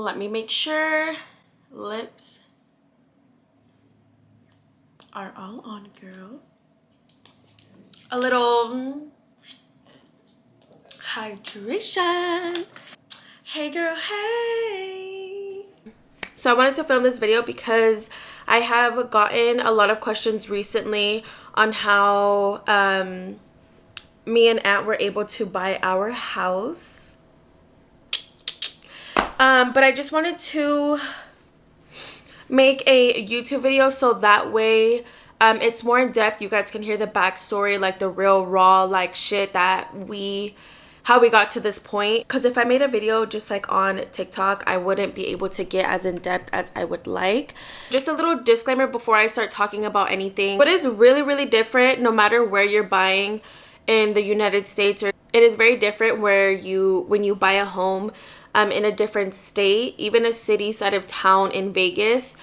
Let me make sure lips are all on, girl. A little hydration. Hey girl, hey. So I wanted to film this video because I have gotten a lot of questions recently on how me and Aunt were able to buy our house. But I just wanted to make a YouTube video so that way it's more in depth. You guys can hear the backstory, like the real raw like shit that how we got to this point. Because if I made a video just like on TikTok, I wouldn't be able to get as in depth as I would like. Just a little disclaimer before I start talking about anything. What is really different, no matter where you're buying in the United States, or it is very different when you buy a home in a different state, even a city side of town in Vegas.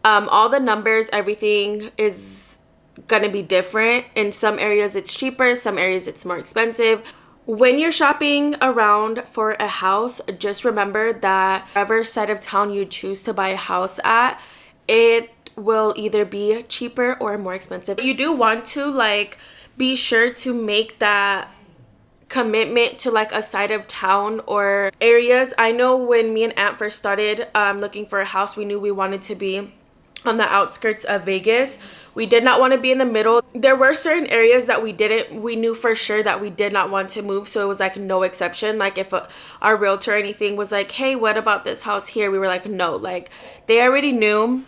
All the numbers, everything is gonna be different. In some areas it's cheaper, some areas it's more expensive. When you're shopping around for a house, just remember that whatever side of town you choose to buy a house at, it will either be cheaper or more expensive. You do want to like be sure to make that commitment to like a side of town or areas. I know when me and Aunt first started looking for a house, we knew we wanted to be on the outskirts of Vegas. We did not want to be in the middle. There were certain areas that we knew for sure that we did not want to move, so it was like no exception. Like if our realtor or anything was like, hey, what about this house here, we were like, no. Like they already knew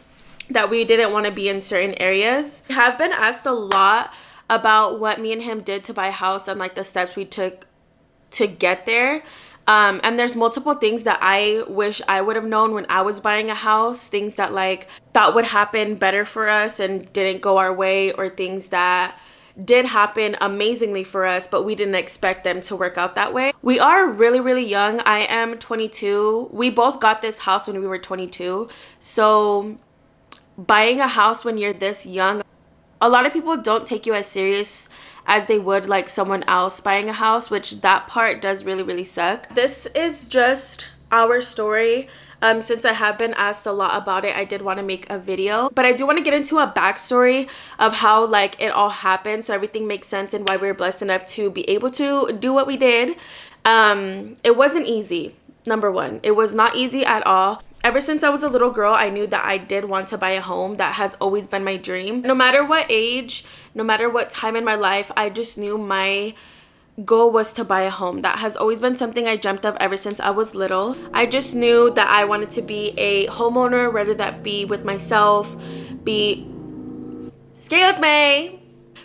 that we didn't want to be in certain areas. I have been asked a lot about what me and him did to buy a house and like the steps we took to get there. And there's multiple things that I wish I would have known when I was buying a house, things that like thought would happen better for us and didn't go our way, or things that did happen amazingly for us but we didn't expect them to work out that way. We are really young. I am 22. We both got this house when we were 22. So buying a house when you're this young, a lot of people don't take you as serious as they would like someone else buying a house, which that part does really suck. This is just our story. Since I have been asked a lot about it, I did want to make a video, but I do want to get into a backstory of how like it all happened so everything makes sense and why we were blessed enough to be able to do what we did. It wasn't easy. Number one, it was not easy at all. Ever since I was a little girl, I knew that I did want to buy a home. That has always been my dream. No matter what age, no matter what time in my life, I just knew my goal was to buy a home. That has always been something I dreamt of ever since I was little. I just knew that I wanted to be a homeowner, whether that be with myself, excuse me.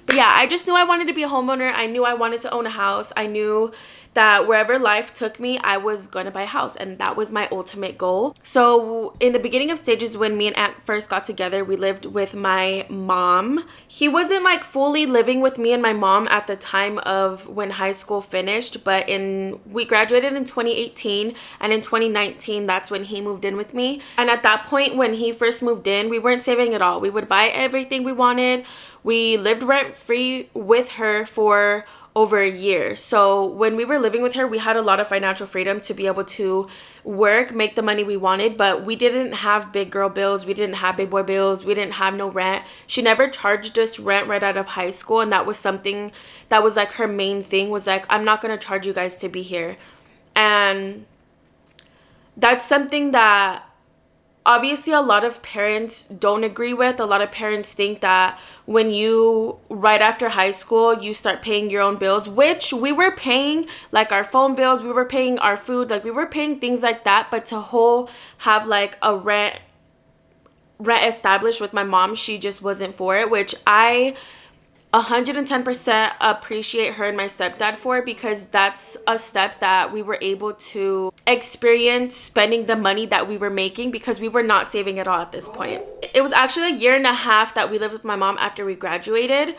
But yeah, I just knew I wanted to be a homeowner. I knew I wanted to own a house. I knew that wherever life took me, I was going to buy a house, and that was my ultimate goal. So in the beginning of stages, when me and Aunt first got together, we lived with my mom. He wasn't like fully living with me and my mom at the time of when high school finished, but we graduated in 2018, and in 2019 that's when he moved in with me. And at that point, when he first moved in, we weren't saving at all. We would buy everything we wanted. We lived rent free with her for over a year. So when we were living with her, we had a lot of financial freedom to be able to work, make the money we wanted, but we didn't have big girl bills. We didn't have big boy bills. We didn't have no rent. She never charged us rent right out of high school, and that was something that was like her main thing, was like, I'm not going to charge you guys to be here. And that's something that obviously a lot of parents don't agree with. A lot of parents think that when you, right after high school, you start paying your own bills, which we were paying, like our phone bills, we were paying our food, like we were paying things like that. But to have like a rent established with my mom, she just wasn't for it, which I 110% appreciate her and my stepdad for, because that's a step that we were able to experience, spending the money that we were making, because we were not saving at all at this point. It was actually a year and a half that we lived with my mom after we graduated,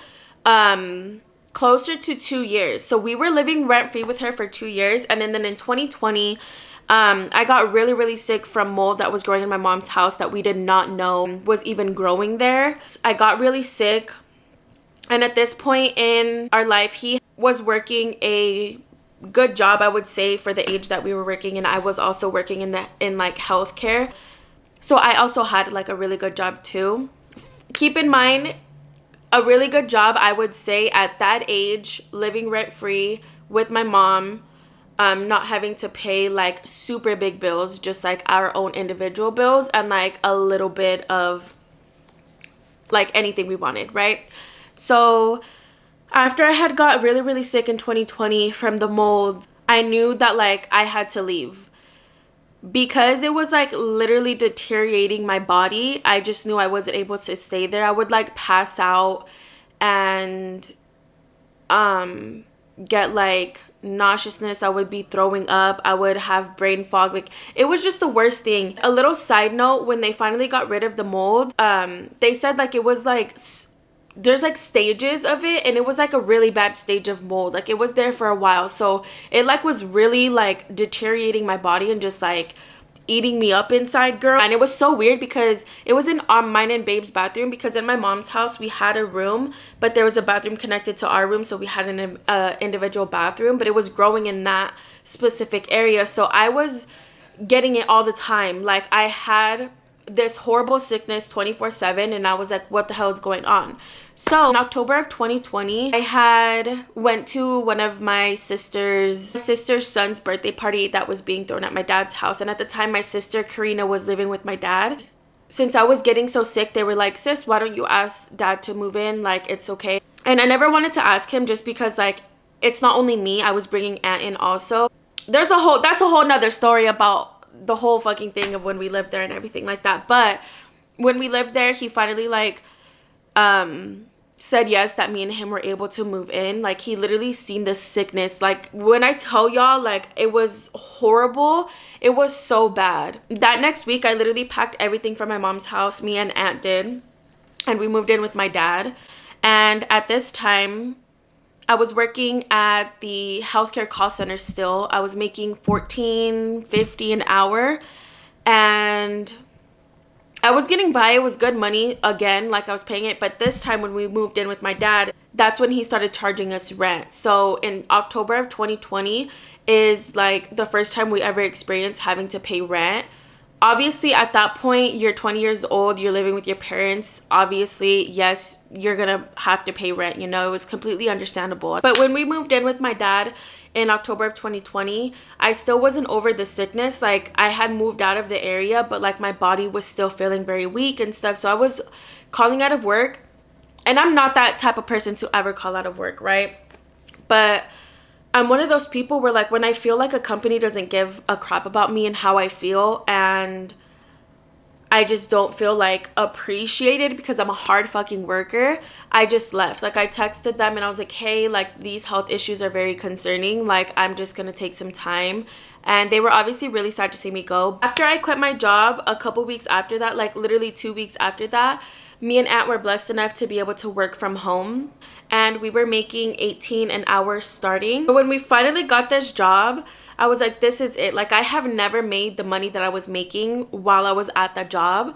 closer to 2 years. So we were living rent free with her for 2 years, and then in 2020 I got really sick from mold that was growing in my mom's house that we did not know was even growing there. I got really sick. And at this point in our life, he was working a good job, I would say, for the age that we were working. And I was also working in like healthcare, so I also had like a really good job too. Keep in mind, a really good job, I would say, at that age, living rent free with my mom, not having to pay like super big bills, just like our own individual bills, and like a little bit of like anything we wanted, right? So after I had got really, really sick in 2020 from the mold, I knew that like I had to leave because it was like literally deteriorating my body. I just knew I wasn't able to stay there. I would like pass out and get like nauseousness. I would be throwing up. I would have brain fog. Like, it was just the worst thing. A little side note, when they finally got rid of the mold, they said like it was like there's like stages of it, and it was like a really bad stage of mold. Like, it was there for a while, so it like was really like deteriorating my body and just like eating me up inside, girl. And it was so weird because it was in mine and Babe's bathroom, because in my mom's house we had a room, but there was a bathroom connected to our room, so we had an individual bathroom, but it was growing in that specific area. So I was getting it all the time. Like, I had this horrible sickness 24/7, and I was like, what the hell is going on? So in October of 2020, I had went to one of my sister's son's birthday party that was being thrown at my dad's house. And at the time, my sister Karina was living with my dad. Since I was getting so sick, they were like, sis, why don't you ask dad to move in? Like, it's okay. And I never wanted to ask him, just because like it's not only me, I was bringing Aunt in also. That's a whole nother story about the whole fucking thing of when we lived there and everything like that. But when we lived there, he finally like said yes, that me and him were able to move in. Like, he literally seen this sickness. Like, when I tell y'all, like, it was horrible. It was so bad. That next week, I literally packed everything from my mom's house, me and Aunt did, and we moved in with my dad. And at this time, I was working at the healthcare call center still. I was making $14.50 an hour, and I was getting by. It was good money again, like I was paying it. But this time when we moved in with my dad, that's when he started charging us rent. So in October of 2020 is like the first time we ever experienced having to pay rent. Obviously, at that point, you're 20 years old, you're living with your parents. Obviously, yes, you're gonna have to pay rent, you know, it was completely understandable. But when we moved in with my dad in October of 2020, I still wasn't over the sickness. Like, I had moved out of the area, but like my body was still feeling very weak and stuff. So I was calling out of work, and I'm not that type of person to ever call out of work, right? But I'm one of those people where, like, when I feel like a company doesn't give a crap about me and how I feel, and I just don't feel like appreciated because I'm a hard fucking worker, I just left. Like, I texted them and I was like, hey, like, these health issues are very concerning. Like, I'm just gonna take some time. And they were obviously really sad to see me go. After I quit my job, a couple weeks after that, like literally 2 weeks after that, me and Aunt were blessed enough to be able to work from home, and we were making $18 an hour starting. But when we finally got this job, I was like, this is it. Like, I have never made the money that I was making while I was at that job.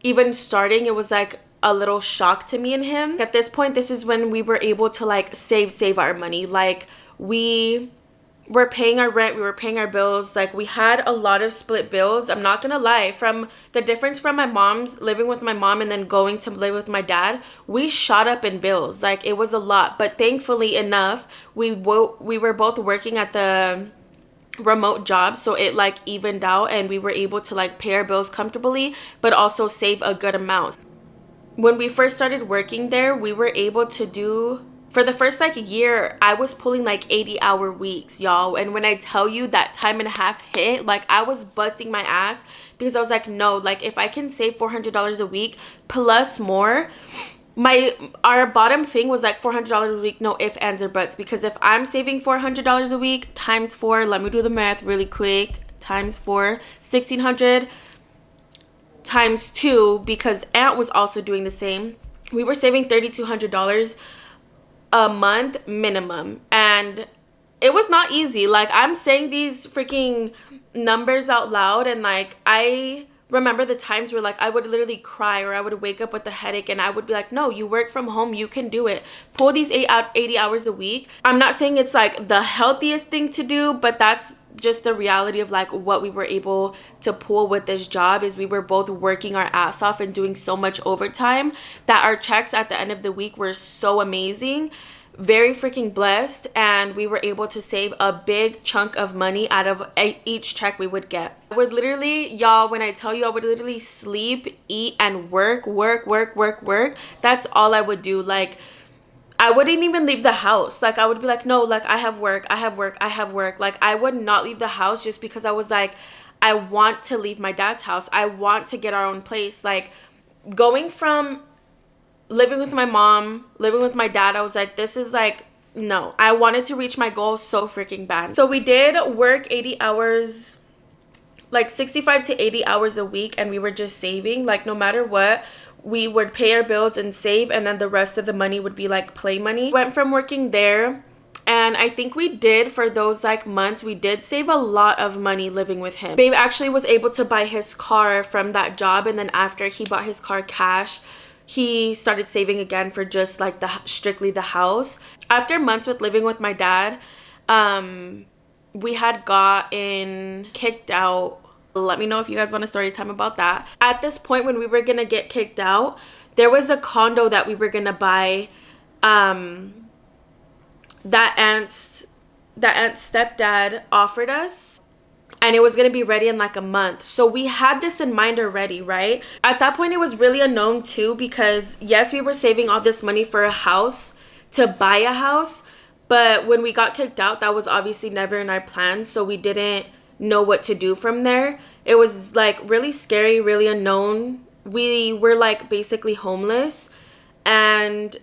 Even starting, it was like a little shock to me and him. At this point, this is when we were able to like save our money. Like, we were paying our rent, we were paying our bills. Like, we had a lot of split bills. I'm not gonna lie, from the difference from my mom's living with my mom and then going to live with my dad, we shot up in bills. Like, it was a lot. But thankfully enough, we were both working at the remote job, so it like evened out, and we were able to like pay our bills comfortably but also save a good amount. When we first started working there, we were able to do, for the first like year, I was pulling like 80-hour weeks, y'all. And when I tell you that time and a half hit, like, I was busting my ass, because I was like, no, like, if I can save $400 a week plus more, our bottom thing was like $400 a week, no ifs, ands, or buts. Because if I'm saving $400 a week times 4, let me do the math really quick, times 4, 1,600 times 2, because Aunt was also doing the same. We were saving $3,200 a month minimum, and it was not easy. Like, I'm saying these freaking numbers out loud, and like, I remember the times where like I would literally cry, or I would wake up with a headache, and I would be like, no, you work from home, you can do it. Pull these 80 hours a week. I'm not saying it's like the healthiest thing to do, but that's just the reality of like what we were able to pull with this job. Is we were both working our ass off and doing so much overtime that our checks at the end of the week were so amazing. Very freaking blessed, and we were able to save a big chunk of money out of each check we would get. I would literally, y'all, when I tell you, I would literally sleep, eat, and work. That's all I would do. Like, I wouldn't even leave the house. Like, I would be like, no, like, I have work. Like, I would not leave the house just because I was like, I want to leave my dad's house. I want to get our own place. Like, going from living with my mom, living with my dad, I was like, this is like, no. I wanted to reach my goal so freaking bad. So we did work 80 hours, like 65 to 80 hours a week, and we were just saving. Like, no matter what, we would pay our bills and save, and then the rest of the money would be like play money. Went from working there, and I think we did, for those like months, we did save a lot of money living with him. Babe actually was able to buy his car from that job, and then after he bought his car cash, he started saving again for just like strictly the house. After months with living with my dad, we had gotten kicked out. Let me know if you guys want a story time about that. At this point, when we were gonna get kicked out, there was a condo that we were gonna buy, that aunt's stepdad offered us, and it was going to be ready in like a month. So we had this in mind already, right? At that point, it was really unknown too, because yes, we were saving all this money for a house, to buy a house, but when we got kicked out, that was obviously never in our plans. So we didn't know what to do from there. It was like really scary, really unknown. We were like basically homeless, and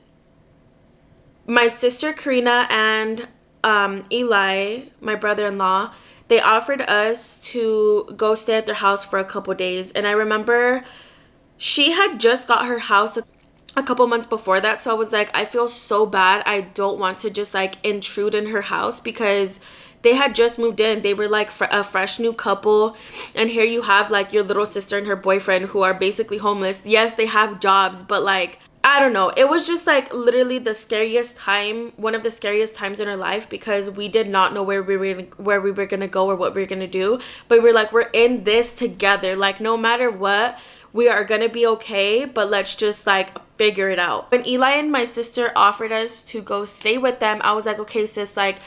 my sister Karina and Eli, my brother-in-law, they offered us to go stay at their house for a couple days. And I remember she had just got her house a couple months before that. So I was like, I feel so bad. I don't want to just like intrude in her house, because they had just moved in. They were like a fresh new couple. And here you have like your little sister and her boyfriend who are basically homeless. Yes, they have jobs, but like, I don't know. It was just like literally the scariest time, one of the scariest times in our life, because we did not know where we were gonna go or what we were gonna do. But we're like, we're in this together. Like, no matter what, we are gonna be okay. But let's just like figure it out. When Eli and my sister offered us to go stay with them, I was like, okay, sis, like,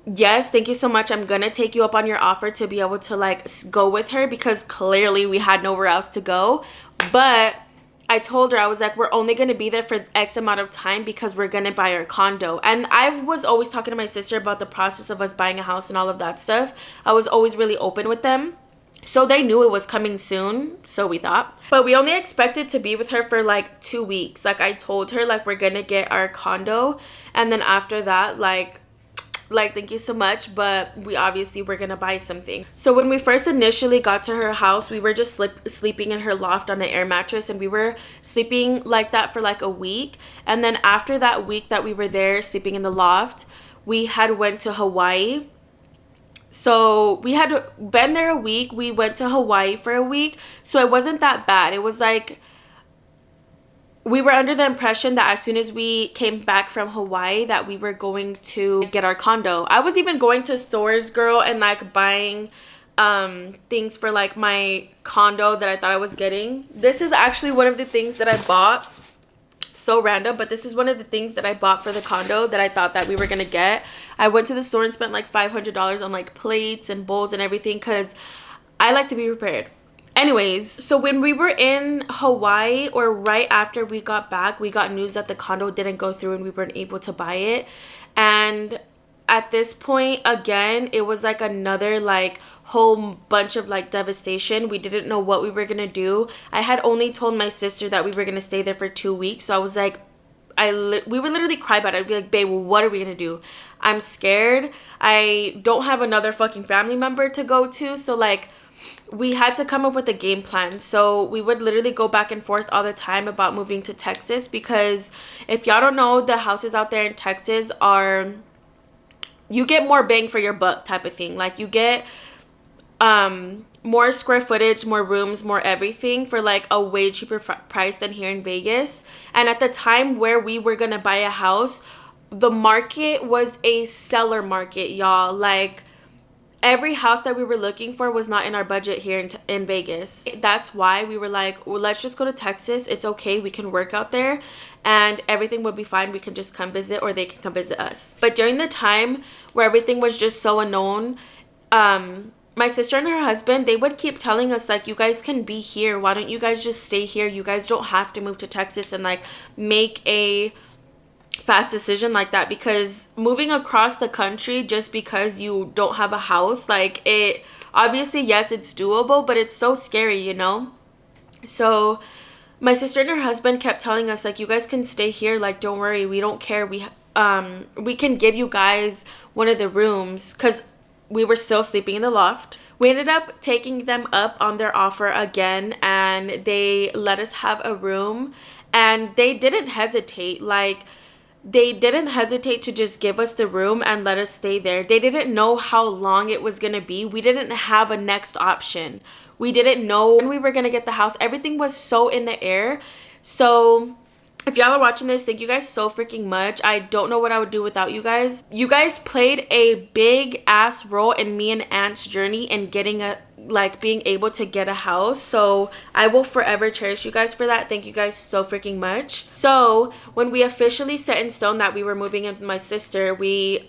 yes, thank you so much. I'm gonna take you up on your offer to be able to like go with her, because clearly we had nowhere else to go. But I told her, I was like, we're only going to be there for X amount of time, because we're going to buy our condo. And I was always talking to my sister about the process of us buying a house and all of that stuff. I was always really open with them. So they knew it was coming soon, so we thought. But we only expected to be with her for like 2 weeks. Like, I told her, like, we're going to get our condo. And then after that, like, thank you so much, but we obviously were gonna buy something. So when we first initially got to her house, we were just sleeping in her loft on an air mattress, and we were sleeping like that for like a week. And then after that week that we were there sleeping in the loft, we had went to Hawaii. So we had been there a week. We went to Hawaii for a week, so it wasn't that bad. It was like, we were under the impression that as soon as we came back from Hawaii, that we were going to get our condo. I was even going to stores, girl, and like buying things for like my condo that I thought I was getting. This is actually one of the things that I bought. So random, but this is one of the things that I bought for the condo that I thought that we were gonna get. I went to the store and spent like $500 on like plates and bowls and everything, because I like to be prepared. Anyways, so when we were in Hawaii, or right after we got back, we got news that the condo didn't go through and we weren't able to buy it. And at this point, again, it was like another like whole bunch of like devastation. We didn't know what we were gonna do. I had only told my sister that we were gonna stay there for 2 weeks. So I was like, we would literally cry about it. I'd be like, babe, what are we gonna do? I'm scared. I don't have another fucking family member to go to. So like, we had to come up with a game plan. So we would literally go back and forth all the time about moving to Texas, because if y'all don't know, the houses out there in Texas are, you get more bang for your buck type of thing. Like, you get more square footage, more rooms, more everything for like a way cheaper price than here in Vegas. And at the time where we were gonna buy a house, the market was a seller market, y'all. Like, every house that we were looking for was not in our budget here in Vegas. That's why we were like, well, let's just go to Texas. It's okay. We can work out there and everything will be fine. We can just come visit, or they can come visit us. But during the time where everything was just so unknown, my sister and her husband, they would keep telling us, like, you guys can be here. Why don't you guys just stay here? You guys don't have to move to Texas and like make a fast decision like that, because moving across the country just because you don't have a house, like, it obviously, yes, it's doable, but it's so scary, you know. So my sister and her husband kept telling us, like, you guys can stay here, like, don't worry, we don't care, we can give you guys one of the rooms, because we were still sleeping in the loft. We ended up taking them up on their offer again, and they let us have a room, and they didn't hesitate. Like, they didn't hesitate to just give us the room and let us stay there. They didn't know how long it was going to be. We didn't have a next option. We didn't know when we were going to get the house. Everything was so in the air. So if y'all are watching this, thank you guys so freaking much. I don't know what I would do without you guys. You guys played a big ass role in me and Ant's journey in getting being able to get a house. So I will forever cherish you guys for that. Thank you guys so freaking much. So when we officially set in stone that we were moving in with my sister, we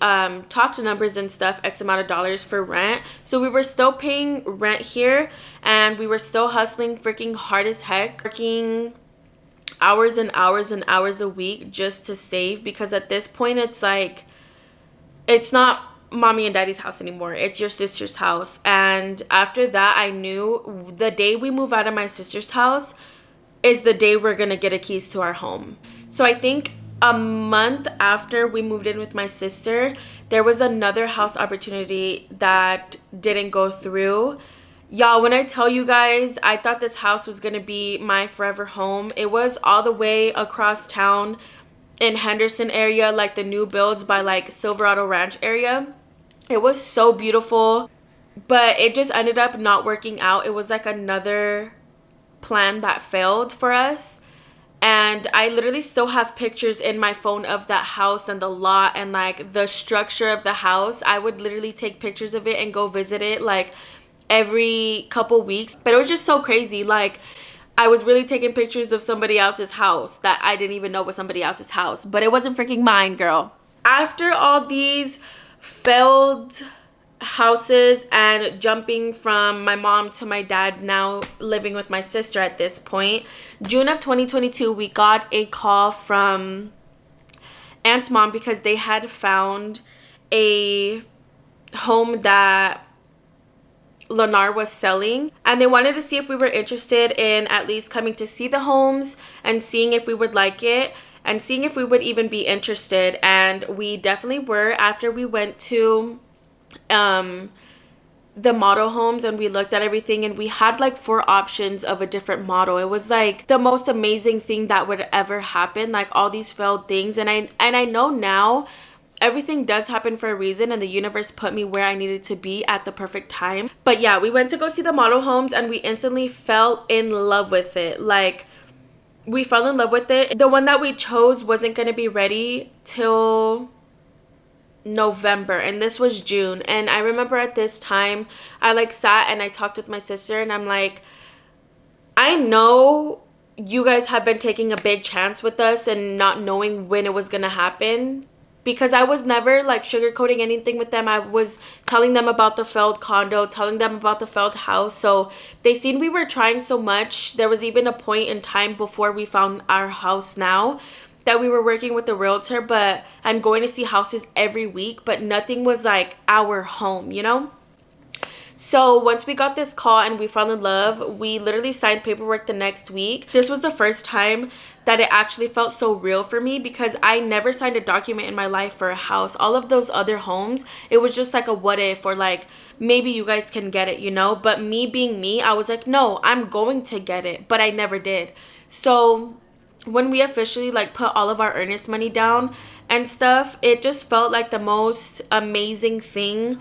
talked numbers and stuff, X amount of dollars for rent. So we were still paying rent here, and we were still hustling freaking hard as heck, working hours and hours and hours a week just to save, because at this point it's like, it's not mommy and daddy's house anymore, it's your sister's house. And after that, I knew the day we move out of my sister's house is the day we're gonna get a keys to our home. So I think a month after we moved in with my sister, there was another house opportunity that didn't go through. Y'all, when I tell you guys, I thought this house was going to be my forever home. It was all the way across town in Henderson area, like the new builds by like Silverado Ranch area. It was so beautiful, but it just ended up not working out. It was like another plan that failed for us. And I literally still have pictures in my phone of that house and the lot and like the structure of the house. I would literally take pictures of it and go visit it like every couple weeks. But it was just so crazy. Like, I was really taking pictures of somebody else's house that I didn't even know was somebody else's house, but it wasn't freaking mine, girl. After all these failed houses and jumping from my mom to my dad, now living with my sister at this point, June of 2022, we got a call from Aunt's mom because they had found a home that Lennar was selling, and they wanted to see if we were interested in at least coming to see the homes and seeing if we would like it and seeing if we would even be interested. And we definitely were. After we went to the model homes and we looked at everything, and we had like 4 options of a different model. It was like the most amazing thing that would ever happen, like all these failed things. And I know now everything does happen for a reason, and the universe put me where I needed to be at the perfect time. But yeah, we went to go see the model homes and we instantly fell in love with it. Like, we fell in love with it. The one that we chose wasn't going to be ready till November, and this was June. And I remember at this time, I like sat and I talked with my sister, and I'm like, I know you guys have been taking a big chance with us and not knowing when it was going to happen. Because I was never like sugarcoating anything with them. I was telling them about the failed condo, telling them about the failed house. So they seen we were trying so much. There was even a point in time before we found our house now that we were working with the realtor and going to see houses every week, but nothing was like our home, you know? So once we got this call and we fell in love, we literally signed paperwork the next week. This was the first time that it actually felt so real for me, because I never signed a document in my life for a house. All of those other homes, it was just like a what if, or like maybe you guys can get it, you know? But me being me, I was like, no, I'm going to get it, but I never did. So when we officially like put all of our earnest money down and stuff, it just felt like the most amazing thing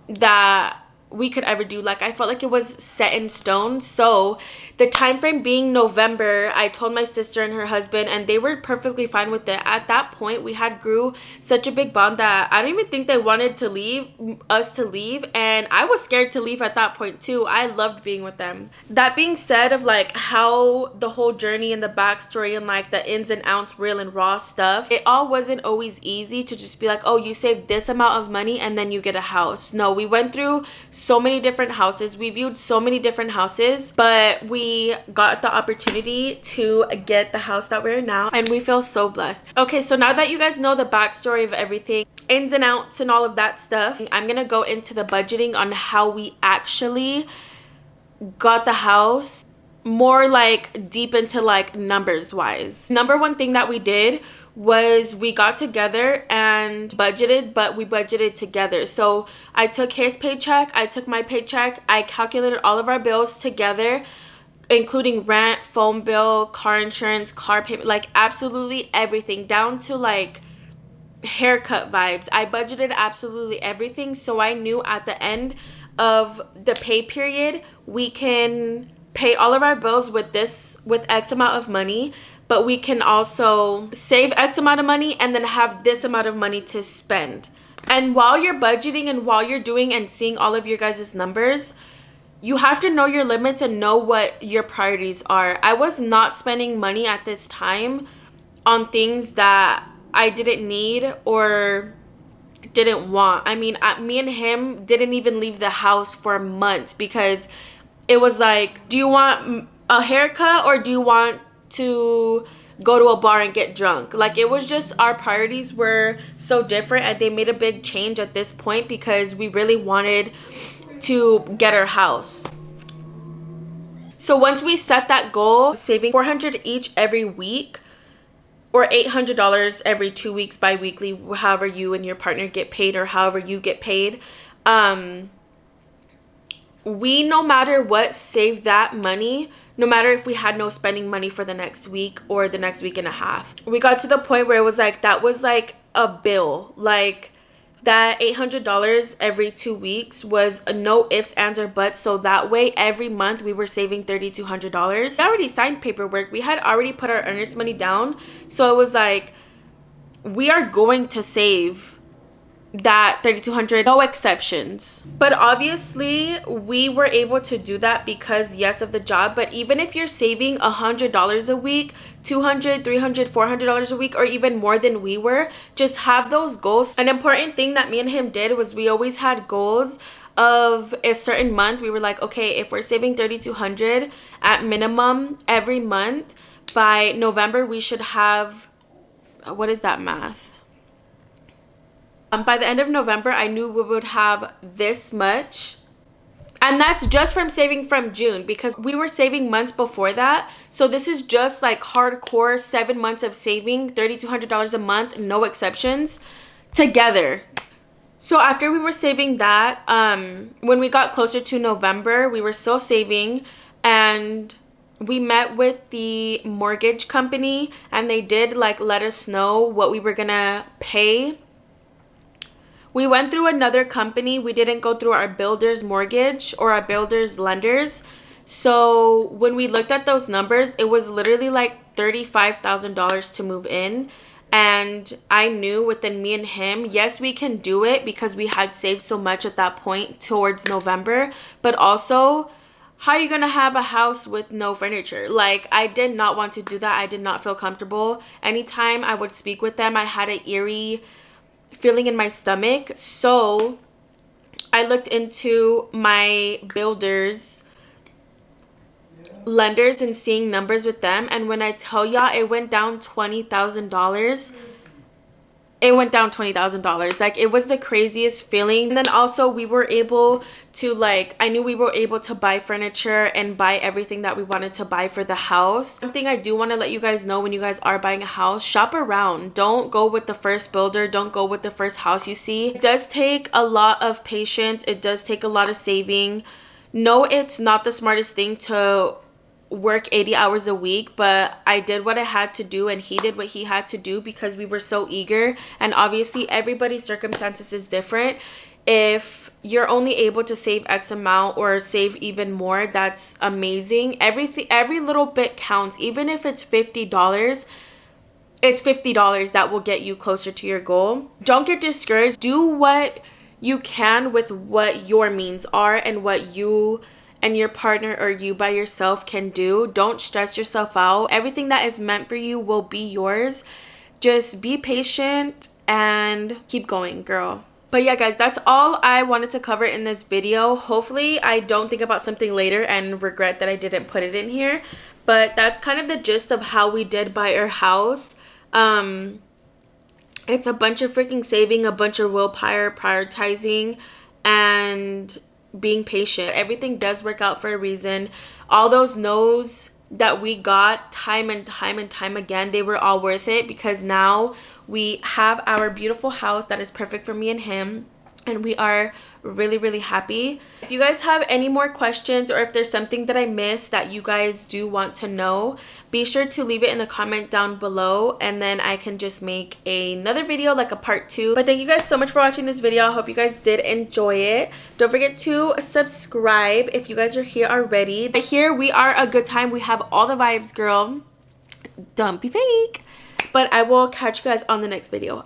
that we could ever do. Like, I felt like it was set in stone. So the time frame being November, I told my sister and her husband, and they were perfectly fine with it. At that point, we had grew such a big bond that I don't even think they wanted to leave us to leave, and I was scared to leave at that point too. I loved being with them. That being said, of like how the whole journey and the backstory and like the ins and outs, real and raw stuff, it all wasn't always easy to just be like, oh, you save this amount of money and then you get a house. No, we went through so many different houses. We viewed so many different houses, but we got the opportunity to get the house that we're in now, and we feel so blessed. Okay, so now that you guys know the backstory of everything, ins and outs and all of that stuff, I'm gonna go into the budgeting on how we actually got the house, more like deep into like numbers wise. Number one thing that we did was we got together and budgeted, but we budgeted together. So I took his paycheck, I took my paycheck, I calculated all of our bills together, including rent, phone bill, car insurance, car payment, like absolutely everything, down to like haircut vibes. I budgeted absolutely everything, so I knew at the end of the pay period we can pay all of our bills with X amount of money, but we can also save X amount of money and then have this amount of money to spend. And while you're budgeting and while you're doing and seeing all of your guys' numbers, you have to know your limits and know what your priorities are. I was not spending money at this time on things that I didn't need or didn't want. I mean, me and him didn't even leave the house for months because it was like, do you want a haircut or do you want to go to a bar and get drunk? Like, it was just, our priorities were so different, and they made a big change at this point because we really wanted to get our house. So once we set that goal, saving $400 each every week, or $800 every 2 weeks bi-weekly, however you and your partner get paid or however you get paid, we, no matter what, saved that money, no matter if we had no spending money for the next week or the next week and a half. We got to the point where it was like, that was like a bill. Like, that $800 every 2 weeks was no ifs, ands, or buts. So that way, every month we were saving $3,200. We already signed paperwork. We had already put our earnest money down. So it was like, we are going to save that $3,200, no exceptions. But obviously we were able to do that because, yes, of the job. But even if you're saving $100 a week, $200, $300, $400 a week, or even more than we were, just have those goals. An important thing that me and him did was we always had goals of a certain month. We were like, okay, if we're saving $3,200 at minimum every month, by November we should have, what is that math? By the end of November, I knew we would have this much. And that's just from saving from June, because we were saving months before that. So this is just like hardcore 7 months of saving $3,200 a month, no exceptions, together. So after we were saving that, when we got closer to November, we were still saving, and we met with the mortgage company, and they did like let us know what we were gonna pay. We went through another company. We didn't go through our builder's mortgage or our builder's lenders. So when we looked at those numbers, it was literally like $35,000 to move in. And I knew within me and him, yes, we can do it because we had saved so much at that point towards November. But also, how are you going to have a house with no furniture? Like, I did not want to do that. I did not feel comfortable. Anytime I would speak with them, I had an eerie feeling in my stomach. So I looked into my builders lenders and seeing numbers with them, and when I tell y'all, it went down $20,000. It went down $20,000. Like, it was the craziest feeling. And then also we were able to, like, I knew we were able to buy furniture and buy everything that we wanted to buy for the house. One thing I do want to let you guys know, when you guys are buying a house, shop around. Don't go with the first builder. Don't go with the first house you see. It does take a lot of patience. It does take a lot of saving. No, it's not the smartest thing to work 80 hours a week, but I did what I had to do, and he did what he had to do because we were so eager. And obviously everybody's circumstances is different. If you're only able to save X amount or save even more, that's amazing. Every little bit counts. Even if it's $50, it's $50 that will get you closer to your goal. Don't get discouraged. Do what you can with what your means are and what you and your partner or you by yourself can do. Don't stress yourself out. Everything that is meant for you will be yours. Just be patient and keep going, girl. But yeah, guys, that's all I wanted to cover in this video. Hopefully I don't think about something later and regret that I didn't put it in here. But that's kind of the gist of how we did buy our house. It's a bunch of freaking saving, a bunch of willpower, prioritizing, and being patient. Everything does work out for a reason. All those no's that we got time and time and time again, they were all worth it, because now we have our beautiful house that is perfect for me and him, and we are really, really happy. If you guys have any more questions, or if there's something that I missed that you guys do want to know, be sure to leave it in the comment down below, and then I can just make another video, like a part 2. But thank you guys so much for watching this video. I hope you guys did enjoy it. Don't forget to subscribe if you guys are here already. But here we are a good time. We have all the vibes, girl. Don't be fake. But I will catch you guys on the next video.